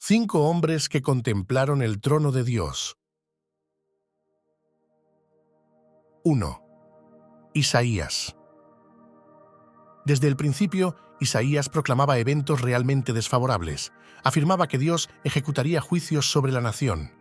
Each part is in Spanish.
5 hombres que contemplaron el trono de Dios. 1. Isaías. Desde el principio, Isaías proclamaba eventos realmente desfavorables. Afirmaba que Dios ejecutaría juicios sobre la nación.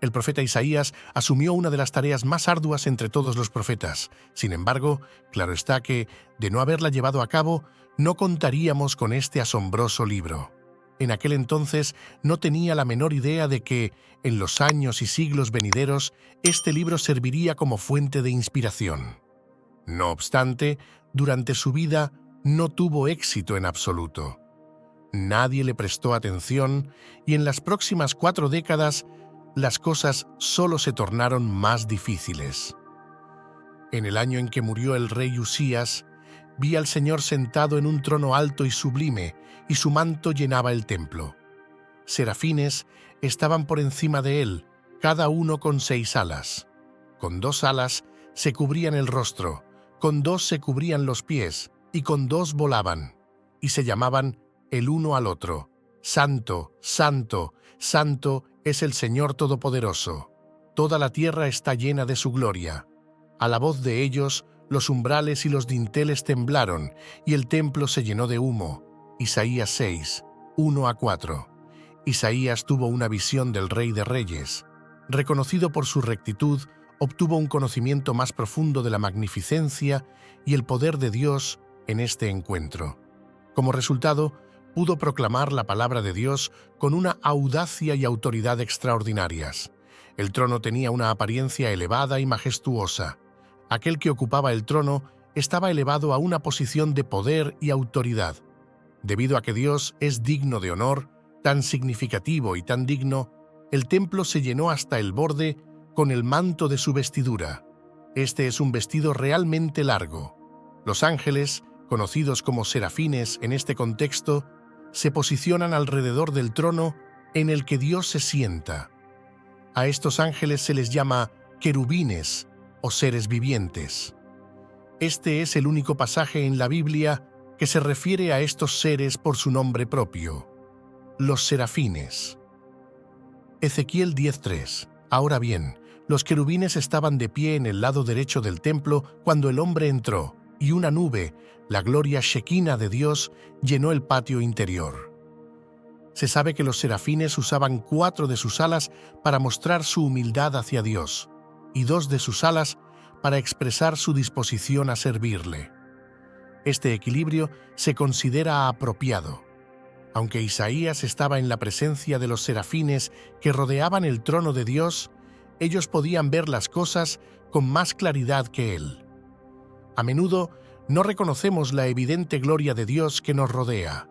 El profeta Isaías asumió una de las tareas más arduas entre todos los profetas. Sin embargo, claro está que, de no haberla llevado a cabo, no contaríamos con este asombroso libro. En aquel entonces no tenía la menor idea de que, en los años y siglos venideros, este libro serviría como fuente de inspiración. No obstante, durante su vida no tuvo éxito en absoluto. Nadie le prestó atención y en las próximas 4 décadas las cosas solo se tornaron más difíciles. En el año en que murió el rey Usías, vi al Señor sentado en un trono alto y sublime, y su manto llenaba el templo. Serafines estaban por encima de él, cada uno con 6 alas. Con 2 alas se cubrían el rostro, con 2 se cubrían los pies, y con 2 volaban, y se llamaban el uno al otro: Santo, Santo, Santo es el Señor Todopoderoso. Toda la tierra está llena de su gloria. A la voz de ellos, los umbrales y los dinteles temblaron, y el templo se llenó de humo. Isaías 6, 1-4. Isaías tuvo una visión del Rey de Reyes. Reconocido por su rectitud, obtuvo un conocimiento más profundo de la magnificencia y el poder de Dios en este encuentro. Como resultado, pudo proclamar la palabra de Dios con una audacia y autoridad extraordinarias. El trono tenía una apariencia elevada y majestuosa. Aquel que ocupaba el trono estaba elevado a una posición de poder y autoridad. Debido a que Dios es digno de honor, tan significativo y tan digno, el templo se llenó hasta el borde con el manto de su vestidura. Este es un vestido realmente largo. Los ángeles, conocidos como serafines en este contexto, se posicionan alrededor del trono en el que Dios se sienta. A estos ángeles se les llama querubines o seres vivientes. Este es el único pasaje en la Biblia que se refiere a estos seres por su nombre propio: los serafines. Ezequiel 10:3. Ahora bien, los querubines estaban de pie en el lado derecho del templo cuando el hombre entró, y una nube, la gloria Shekinah de Dios, llenó el patio interior. Se sabe que los serafines usaban 4 de sus alas para mostrar su humildad hacia Dios, y 2 de sus alas para expresar su disposición a servirle. Este equilibrio se considera apropiado. Aunque Isaías estaba en la presencia de los serafines que rodeaban el trono de Dios, ellos podían ver las cosas con más claridad que él. A menudo no reconocemos la evidente gloria de Dios que nos rodea.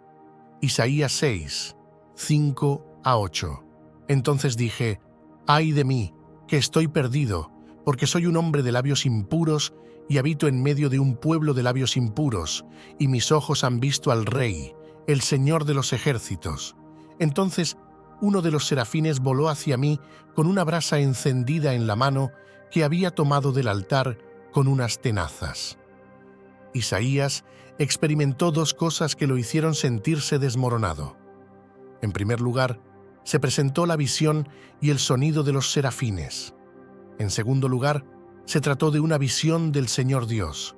Isaías 6, 5-8. Entonces dije: «¡Ay de mí, que estoy perdido, porque soy un hombre de labios impuros y habito en medio de un pueblo de labios impuros, y mis ojos han visto al Rey, el Señor de los ejércitos». Entonces uno de los serafines voló hacia mí con una brasa encendida en la mano que había tomado del altar con unas tenazas. Isaías experimentó 2 cosas que lo hicieron sentirse desmoronado. En primer lugar, se presentó la visión y el sonido de los serafines. En segundo lugar, se trató de una visión del Señor Dios.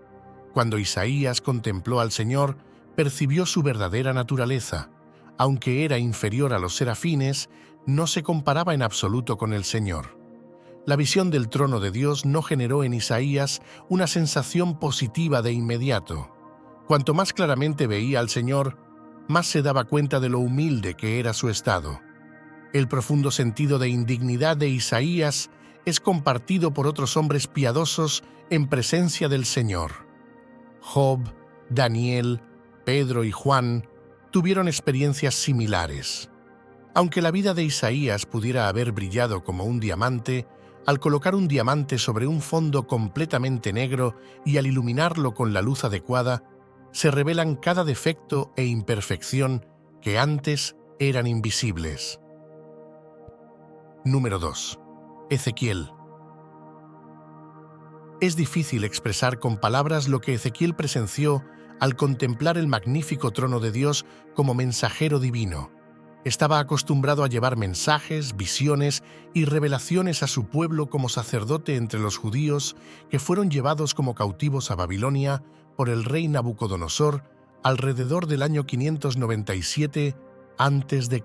Cuando Isaías contempló al Señor, percibió su verdadera naturaleza. Aunque era inferior a los serafines, no se comparaba en absoluto con el Señor. La visión del trono de Dios no generó en Isaías una sensación positiva de inmediato. Cuanto más claramente veía al Señor, más se daba cuenta de lo humilde que era su estado. El profundo sentido de indignidad de Isaías es compartido por otros hombres piadosos en presencia del Señor. Job, Daniel, Pedro y Juan tuvieron experiencias similares. Aunque la vida de Isaías pudiera haber brillado como un diamante, al colocar un diamante sobre un fondo completamente negro y al iluminarlo con la luz adecuada, se revelan cada defecto e imperfección que antes eran invisibles. Número 2. Ezequiel. Es difícil expresar con palabras lo que Ezequiel presenció al contemplar el magnífico trono de Dios como mensajero divino. Estaba acostumbrado a llevar mensajes, visiones y revelaciones a su pueblo como sacerdote entre los judíos que fueron llevados como cautivos a Babilonia por el rey Nabucodonosor alrededor del año 597 a.C.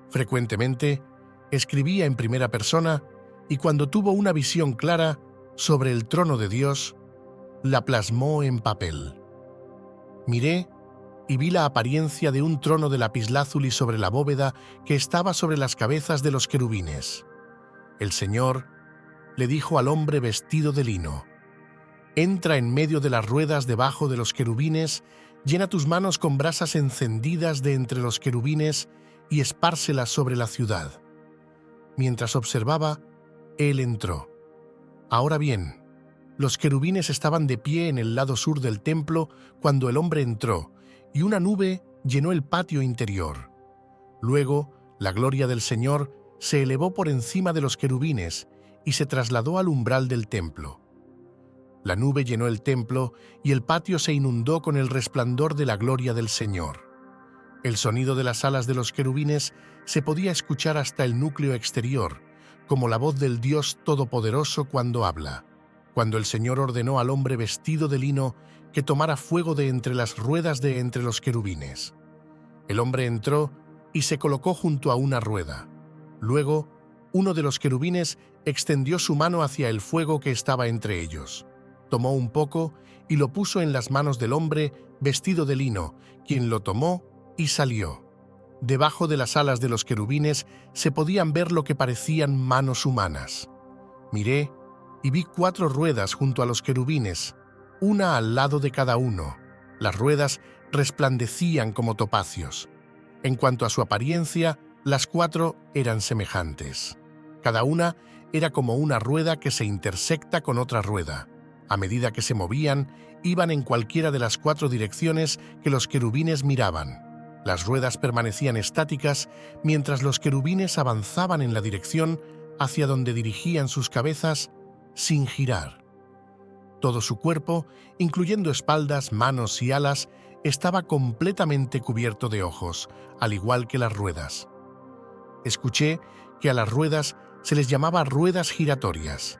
Frecuentemente, escribía en primera persona y cuando tuvo una visión clara sobre el trono de Dios, la plasmó en papel. Miré y vi la apariencia de un trono de lapislázuli sobre la bóveda que estaba sobre las cabezas de los querubines. El Señor le dijo al hombre vestido de lino: «Entra en medio de las ruedas debajo de los querubines, llena tus manos con brasas encendidas de entre los querubines y espárcelas sobre la ciudad». Mientras observaba, él entró. Ahora bien, los querubines estaban de pie en el lado sur del templo cuando el hombre entró, y una nube llenó el patio interior. Luego, la gloria del Señor se elevó por encima de los querubines y se trasladó al umbral del templo. La nube llenó el templo y el patio se inundó con el resplandor de la gloria del Señor. El sonido de las alas de los querubines se podía escuchar hasta el núcleo exterior, como la voz del Dios Todopoderoso cuando habla. Cuando el Señor ordenó al hombre vestido de lino que tomara fuego de entre las ruedas de entre los querubines. El hombre entró y se colocó junto a una rueda. Luego, uno de los querubines extendió su mano hacia el fuego que estaba entre ellos. Tomó un poco y lo puso en las manos del hombre vestido de lino, quien lo tomó y salió. Debajo de las alas de los querubines se podían ver lo que parecían manos humanas. Miré y vi 4 ruedas junto a los querubines, una al lado de cada uno. Las ruedas resplandecían como topacios. En cuanto a su apariencia, las 4 eran semejantes. Cada una era como una rueda que se intersecta con otra rueda. A medida que se movían, iban en cualquiera de las 4 direcciones que los querubines miraban. Las ruedas permanecían estáticas mientras los querubines avanzaban en la dirección hacia donde dirigían sus cabezas sin girar. Todo su cuerpo, incluyendo espaldas, manos y alas, estaba completamente cubierto de ojos, al igual que las ruedas. Escuché que a las ruedas se les llamaba ruedas giratorias.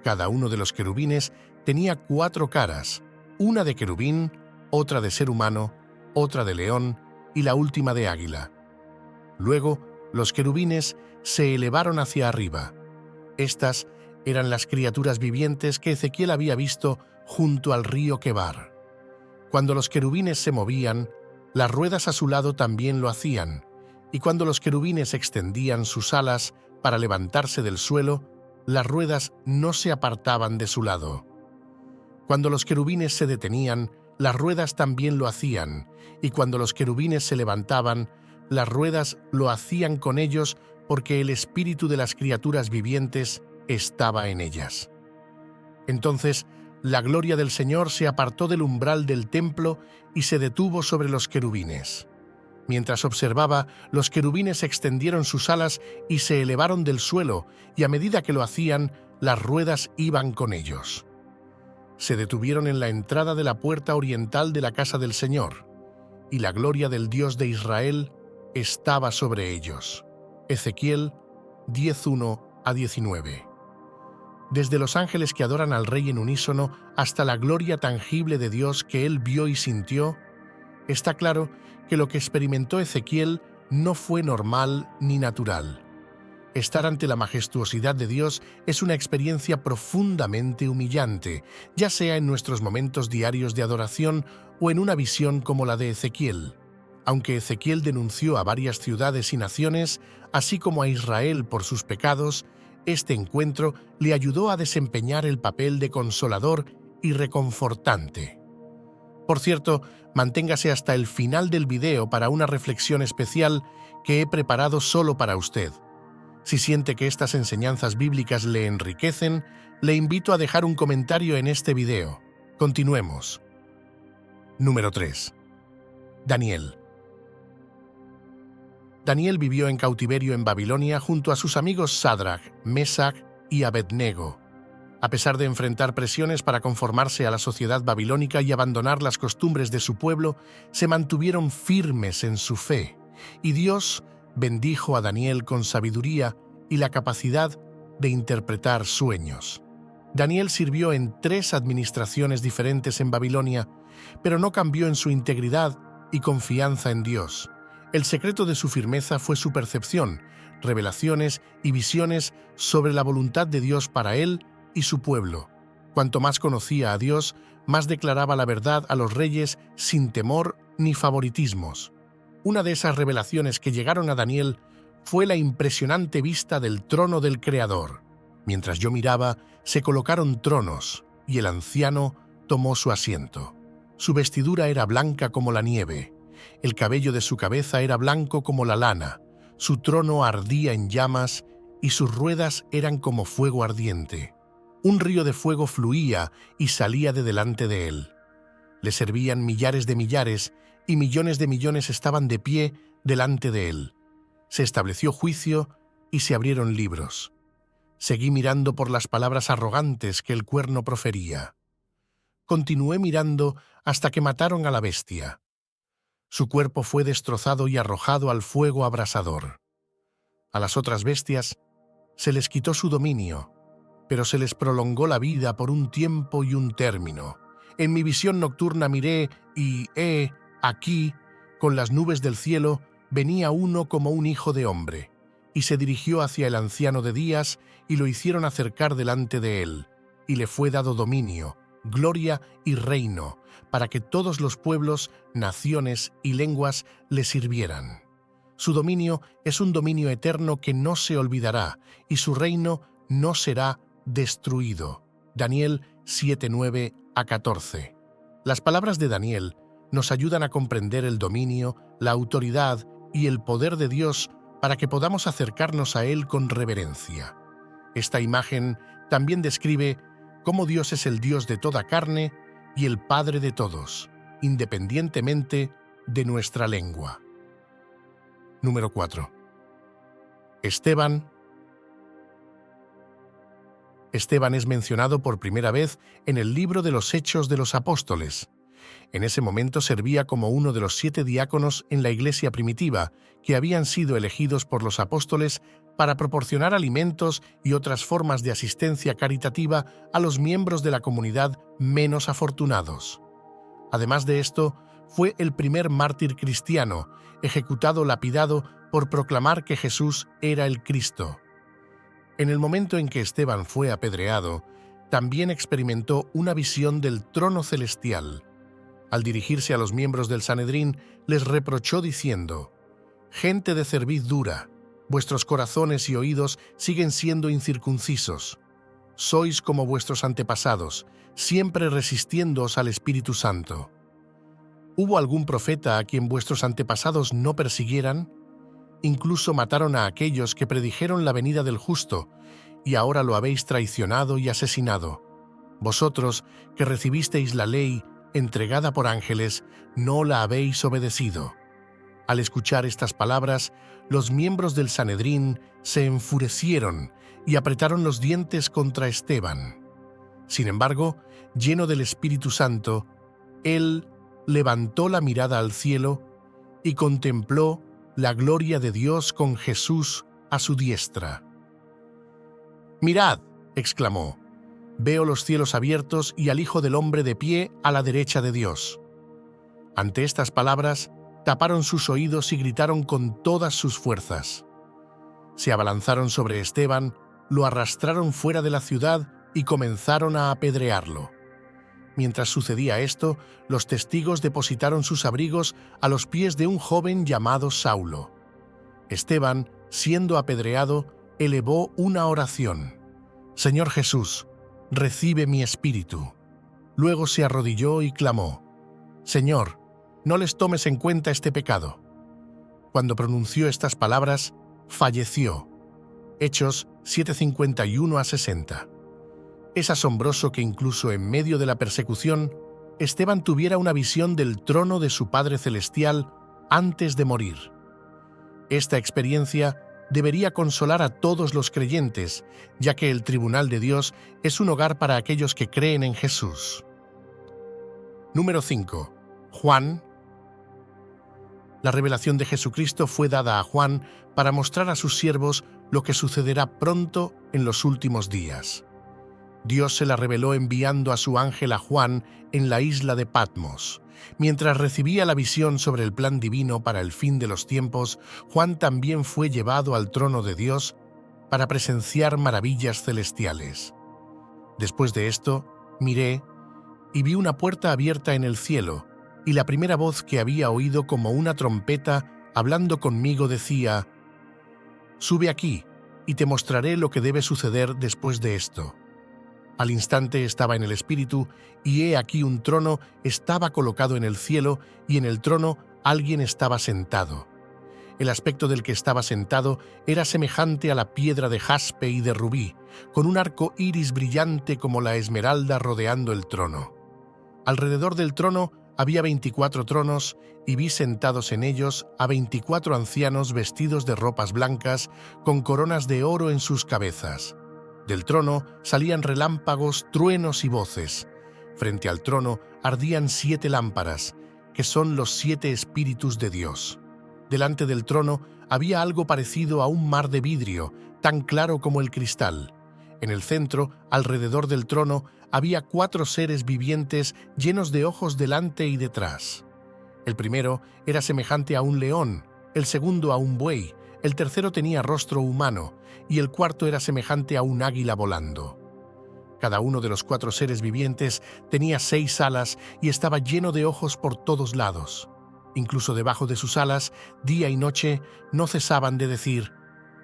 Cada uno de los querubines tenía 4 caras, una de querubín, otra de ser humano, otra de león y la última de águila. Luego, los querubines se elevaron hacia arriba. Estas eran las criaturas vivientes que Ezequiel había visto junto al río Quebar. Cuando los querubines se movían, las ruedas a su lado también lo hacían, y cuando los querubines extendían sus alas para levantarse del suelo, las ruedas no se apartaban de su lado. Cuando los querubines se detenían, las ruedas también lo hacían, y cuando los querubines se levantaban, las ruedas lo hacían con ellos porque el espíritu de las criaturas vivientes estaba en ellas. Entonces, la gloria del Señor se apartó del umbral del templo y se detuvo sobre los querubines. Mientras observaba, los querubines extendieron sus alas y se elevaron del suelo, y a medida que lo hacían, las ruedas iban con ellos. Se detuvieron en la entrada de la puerta oriental de la casa del Señor, y la gloria del Dios de Israel estaba sobre ellos. Ezequiel 10:1-19. Desde los ángeles que adoran al Rey en unísono hasta la gloria tangible de Dios que él vio y sintió, está claro que lo que experimentó Ezequiel no fue normal ni natural. Estar ante la majestuosidad de Dios es una experiencia profundamente humillante, ya sea en nuestros momentos diarios de adoración o en una visión como la de Ezequiel. Aunque Ezequiel denunció a varias ciudades y naciones, así como a Israel por sus pecados, este encuentro le ayudó a desempeñar el papel de consolador y reconfortante. Por cierto, manténgase hasta el final del video para una reflexión especial que he preparado solo para usted. Si siente que estas enseñanzas bíblicas le enriquecen, le invito a dejar un comentario en este video. Continuemos. Número 3. Daniel. Daniel vivió en cautiverio en Babilonia junto a sus amigos Sadrach, Mesach y Abednego. A pesar de enfrentar presiones para conformarse a la sociedad babilónica y abandonar las costumbres de su pueblo, se mantuvieron firmes en su fe y Dios bendijo a Daniel con sabiduría y la capacidad de interpretar sueños. Daniel sirvió en 3 administraciones diferentes en Babilonia, pero no cambió en su integridad y confianza en Dios. El secreto de su firmeza fue su percepción, revelaciones y visiones sobre la voluntad de Dios para él y su pueblo. Cuanto más conocía a Dios, más declaraba la verdad a los reyes sin temor ni favoritismos. Una de esas revelaciones que llegaron a Daniel fue la impresionante vista del trono del Creador. Mientras yo miraba, se colocaron tronos, y el anciano tomó su asiento. Su vestidura era blanca como la nieve, el cabello de su cabeza era blanco como la lana, su trono ardía en llamas, y sus ruedas eran como fuego ardiente. Un río de fuego fluía y salía de delante de él. Le servían millares de millares, y millones de millones estaban de pie delante de él. Se estableció juicio y se abrieron libros. Seguí mirando por las palabras arrogantes que el cuerno profería. Continué mirando hasta que mataron a la bestia. Su cuerpo fue destrozado y arrojado al fuego abrasador. A las otras bestias se les quitó su dominio, pero se les prolongó la vida por un tiempo y un término. En mi visión nocturna miré y, aquí, con las nubes del cielo, venía uno como un hijo de hombre, y se dirigió hacia el anciano de días y lo hicieron acercar delante de él, y le fue dado dominio, gloria y reino, para que todos los pueblos, naciones y lenguas le sirvieran. Su dominio es un dominio eterno que no se olvidará, y su reino no será destruido. Daniel 7:9-14. Las palabras de Daniel nos ayudan a comprender el dominio, la autoridad y el poder de Dios para que podamos acercarnos a Él con reverencia. Esta imagen también describe cómo Dios es el Dios de toda carne y el Padre de todos, independientemente de nuestra lengua. Número 4. Esteban es mencionado por primera vez en el libro de los Hechos de los Apóstoles. En ese momento servía como uno de los 7 diáconos en la iglesia primitiva, que habían sido elegidos por los apóstoles para proporcionar alimentos y otras formas de asistencia caritativa a los miembros de la comunidad menos afortunados. Además de esto, fue el primer mártir cristiano, ejecutado lapidado por proclamar que Jesús era el Cristo. En el momento en que Esteban fue apedreado, también experimentó una visión del trono celestial. Al dirigirse a los miembros del Sanedrín, les reprochó diciendo: «Gente de cerviz dura, vuestros corazones y oídos siguen siendo incircuncisos. Sois como vuestros antepasados, siempre resistiéndoos al Espíritu Santo. ¿Hubo algún profeta a quien vuestros antepasados no persiguieran? Incluso mataron a aquellos que predijeron la venida del justo, y ahora lo habéis traicionado y asesinado. Vosotros, que recibisteis la ley entregada por ángeles, no la habéis obedecido». Al escuchar estas palabras, los miembros del Sanedrín se enfurecieron y apretaron los dientes contra Esteban. Sin embargo, lleno del Espíritu Santo, él levantó la mirada al cielo y contempló la gloria de Dios con Jesús a su diestra. «Mirad», exclamó, «veo los cielos abiertos y al Hijo del Hombre de pie a la derecha de Dios». Ante estas palabras, taparon sus oídos y gritaron con todas sus fuerzas. Se abalanzaron sobre Esteban, lo arrastraron fuera de la ciudad y comenzaron a apedrearlo. Mientras sucedía esto, los testigos depositaron sus abrigos a los pies de un joven llamado Saulo. Esteban, siendo apedreado, elevó una oración: «Señor Jesús, recibe mi espíritu». Luego se arrodilló y clamó: «Señor, no les tomes en cuenta este pecado». Cuando pronunció estas palabras, falleció. Hechos 7:51-60. Es asombroso que incluso en medio de la persecución, Esteban tuviera una visión del trono de su Padre Celestial antes de morir. Esta experiencia debería consolar a todos los creyentes, ya que el tribunal de Dios es un hogar para aquellos que creen en Jesús. Número 5. Juan. La revelación de Jesucristo fue dada a Juan para mostrar a sus siervos lo que sucederá pronto en los últimos días. Dios se la reveló enviando a su ángel a Juan en la isla de Patmos. Mientras recibía la visión sobre el plan divino para el fin de los tiempos, Juan también fue llevado al trono de Dios para presenciar maravillas celestiales. Después de esto, miré y vi una puerta abierta en el cielo, y la primera voz que había oído como una trompeta hablando conmigo decía: «Sube aquí, y te mostraré lo que debe suceder después de esto». Al instante estaba en el Espíritu, y he aquí un trono estaba colocado en el cielo, y en el trono alguien estaba sentado. El aspecto del que estaba sentado era semejante a la piedra de jaspe y de rubí, con un arco iris brillante como la esmeralda rodeando el trono. Alrededor del trono había 24 tronos, y vi sentados en ellos a 24 ancianos vestidos de ropas blancas, con coronas de oro en sus cabezas. Del trono salían relámpagos, truenos y voces. Frente al trono ardían 7 lámparas, que son los 7 espíritus de Dios. Delante del trono había algo parecido a un mar de vidrio, tan claro como el cristal. En el centro, alrededor del trono, había 4 seres vivientes llenos de ojos delante y detrás. El primero era semejante a un león, el segundo a un buey, el tercero tenía rostro humano, y el cuarto era semejante a un águila volando. Cada uno de los 4 seres vivientes tenía 6 alas y estaba lleno de ojos por todos lados. Incluso debajo de sus alas, día y noche, no cesaban de decir: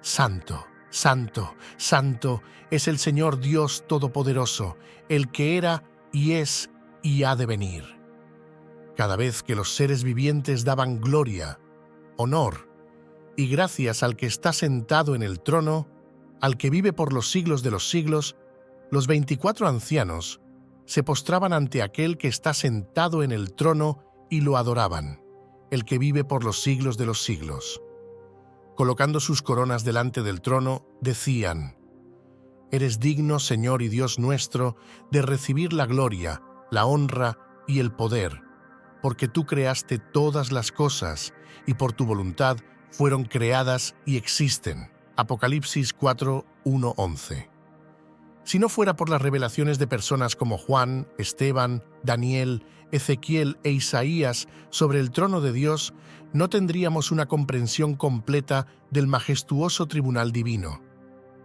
«Santo, Santo, Santo es el Señor Dios Todopoderoso, el que era y es y ha de venir». Cada vez que los seres vivientes daban gloria, honor y gracias al que está sentado en el trono, al que vive por los siglos de los siglos, los 24 ancianos se postraban ante aquel que está sentado en el trono y lo adoraban, el que vive por los siglos de los siglos. Colocando sus coronas delante del trono, decían: «Eres digno, Señor y Dios nuestro, de recibir la gloria, la honra y el poder, porque tú creaste todas las cosas, y por tu voluntad fueron creadas y existen». Apocalipsis 4, 1, 11. Si no fuera por las revelaciones de personas como Juan, Esteban, Daniel, Ezequiel e Isaías sobre el trono de Dios, no tendríamos una comprensión completa del majestuoso tribunal divino.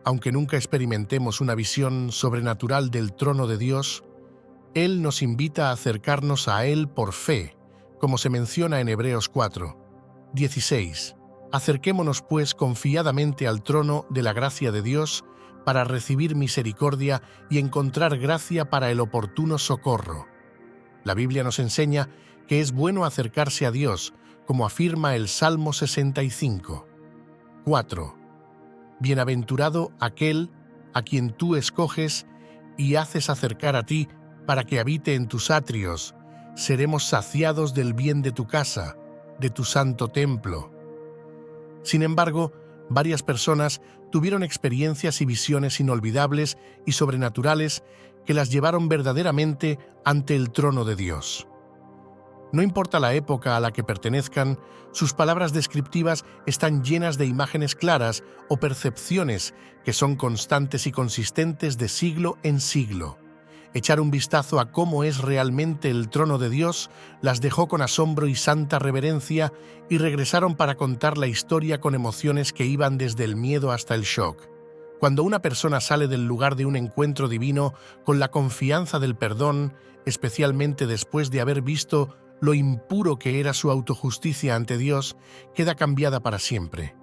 Aunque nunca experimentemos una visión sobrenatural del trono de Dios, Él nos invita a acercarnos a Él por fe, como se menciona en Hebreos 4, 16. Acerquémonos, pues, confiadamente al trono de la gracia de Dios para recibir misericordia y encontrar gracia para el oportuno socorro. La Biblia nos enseña que es bueno acercarse a Dios, como afirma el Salmo 65. 4. Bienaventurado aquel a quien tú escoges y haces acercar a ti para que habite en tus atrios. Seremos saciados del bien de tu casa, de tu santo templo. Sin embargo, varias personas tuvieron experiencias y visiones inolvidables y sobrenaturales que las llevaron verdaderamente ante el trono de Dios. No importa la época a la que pertenezcan, sus palabras descriptivas están llenas de imágenes claras o percepciones que son constantes y consistentes de siglo en siglo. Echar un vistazo a cómo es realmente el trono de Dios las dejó con asombro y santa reverencia, y regresaron para contar la historia con emociones que iban desde el miedo hasta el shock. Cuando una persona sale del lugar de un encuentro divino con la confianza del perdón, especialmente después de haber visto lo impuro que era su autojusticia ante Dios, queda cambiada para siempre.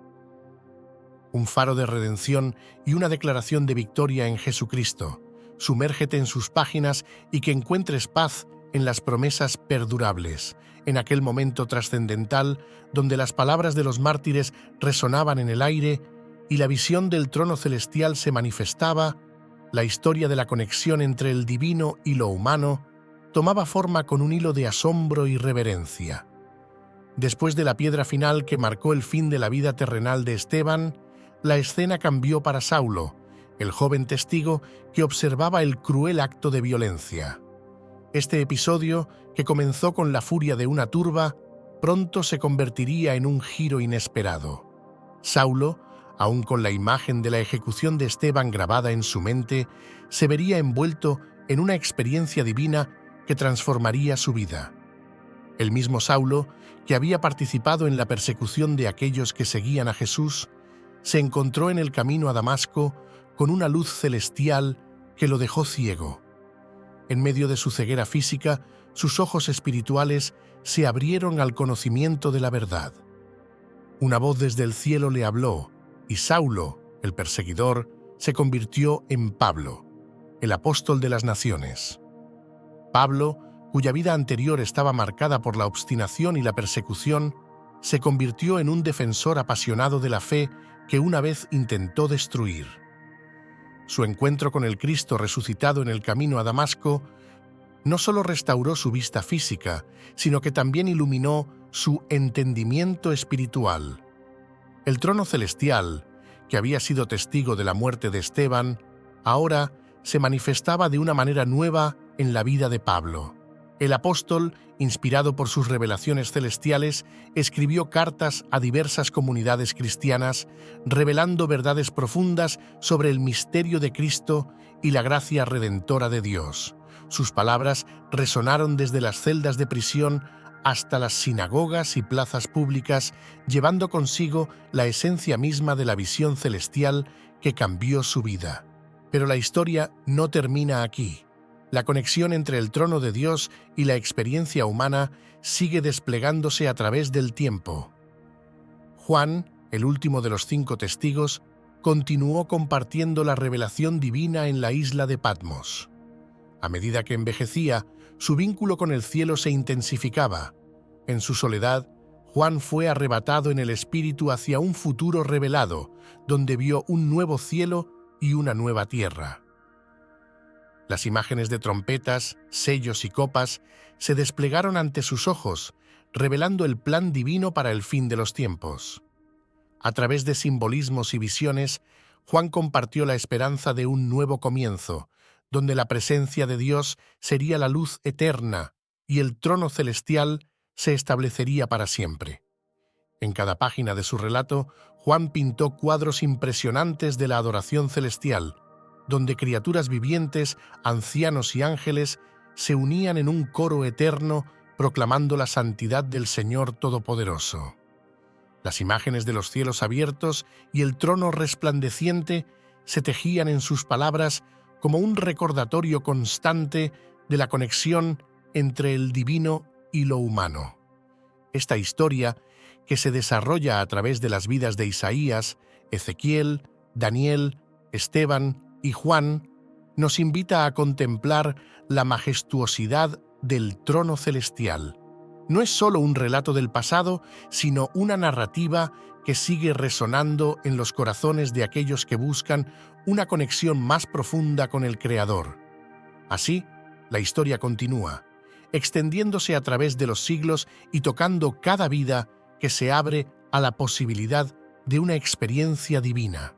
Un faro de redención y una declaración de victoria en Jesucristo. Sumérgete en sus páginas y que encuentres paz en las promesas perdurables, en aquel momento trascendental donde las palabras de los mártires resonaban en el aire y la visión del trono celestial se manifestaba. La historia de la conexión entre el divino y lo humano tomaba forma con un hilo de asombro y reverencia. Después de la piedra final que marcó el fin de la vida terrenal de Esteban, la escena cambió para Saulo, el joven testigo que observaba el cruel acto de violencia. Este episodio, que comenzó con la furia de una turba, pronto se convertiría en un giro inesperado. Saulo, aún con la imagen de la ejecución de Esteban grabada en su mente, se vería envuelto en una experiencia divina que transformaría su vida. El mismo Saulo, que había participado en la persecución de aquellos que seguían a Jesús, se encontró en el camino a Damasco con una luz celestial que lo dejó ciego. En medio de su ceguera física, sus ojos espirituales se abrieron al conocimiento de la verdad. Una voz desde el cielo le habló, y Saulo, el perseguidor, se convirtió en Pablo, el apóstol de las naciones. Pablo, cuya vida anterior estaba marcada por la obstinación y la persecución, se convirtió en un defensor apasionado de la fe que una vez intentó destruir. Su encuentro con el Cristo resucitado en el camino a Damasco no solo restauró su vista física, sino que también iluminó su entendimiento espiritual. El trono celestial, que había sido testigo de la muerte de Esteban, ahora se manifestaba de una manera nueva en la vida de Pablo. El apóstol, inspirado por sus revelaciones celestiales, escribió cartas a diversas comunidades cristianas, revelando verdades profundas sobre el misterio de Cristo y la gracia redentora de Dios. Sus palabras resonaron desde las celdas de prisión hasta las sinagogas y plazas públicas, llevando consigo la esencia misma de la visión celestial que cambió su vida. Pero la historia no termina aquí. La conexión entre el trono de Dios y la experiencia humana sigue desplegándose a través del tiempo. Juan, el último de los 5 testigos, continuó compartiendo la revelación divina en la isla de Patmos. A medida que envejecía, su vínculo con el cielo se intensificaba. En su soledad, Juan fue arrebatado en el espíritu hacia un futuro revelado, donde vio un nuevo cielo y una nueva tierra. Las imágenes de trompetas, sellos y copas se desplegaron ante sus ojos, revelando el plan divino para el fin de los tiempos. A través de simbolismos y visiones, Juan compartió la esperanza de un nuevo comienzo, donde la presencia de Dios sería la luz eterna y el trono celestial se establecería para siempre. En cada página de su relato, Juan pintó cuadros impresionantes de la adoración celestial, donde criaturas vivientes, ancianos y ángeles se unían en un coro eterno proclamando la santidad del Señor Todopoderoso. Las imágenes de los cielos abiertos y el trono resplandeciente se tejían en sus palabras como un recordatorio constante de la conexión entre el divino y lo humano. Esta historia, que se desarrolla a través de las vidas de Isaías, Ezequiel, Daniel, Esteban y Juan, nos invita a contemplar la majestuosidad del trono celestial. No es solo un relato del pasado, sino una narrativa que sigue resonando en los corazones de aquellos que buscan una conexión más profunda con el Creador. Así, la historia continúa, extendiéndose a través de los siglos y tocando cada vida que se abre a la posibilidad de una experiencia divina.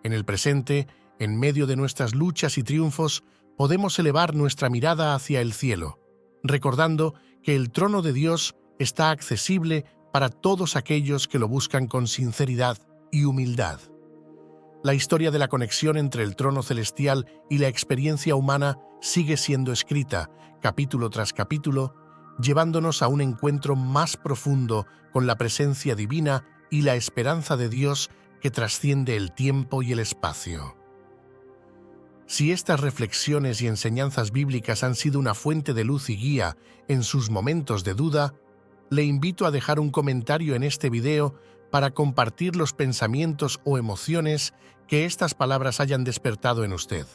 En el presente, en medio de nuestras luchas y triunfos, podemos elevar nuestra mirada hacia el cielo, recordando que el trono de Dios está accesible para todos aquellos que lo buscan con sinceridad y humildad. La historia de la conexión entre el trono celestial y la experiencia humana sigue siendo escrita, capítulo tras capítulo, llevándonos a un encuentro más profundo con la presencia divina y la esperanza de Dios que trasciende el tiempo y el espacio. Si estas reflexiones y enseñanzas bíblicas han sido una fuente de luz y guía en sus momentos de duda, le invito a dejar un comentario en este video para compartir los pensamientos o emociones que estas palabras hayan despertado en usted.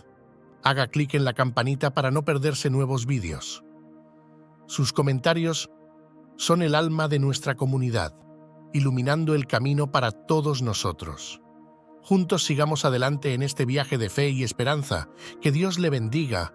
Haga clic en la campanita para no perderse nuevos vídeos. Sus comentarios son el alma de nuestra comunidad, iluminando el camino para todos nosotros. Juntos sigamos adelante en este viaje de fe y esperanza. Que Dios le bendiga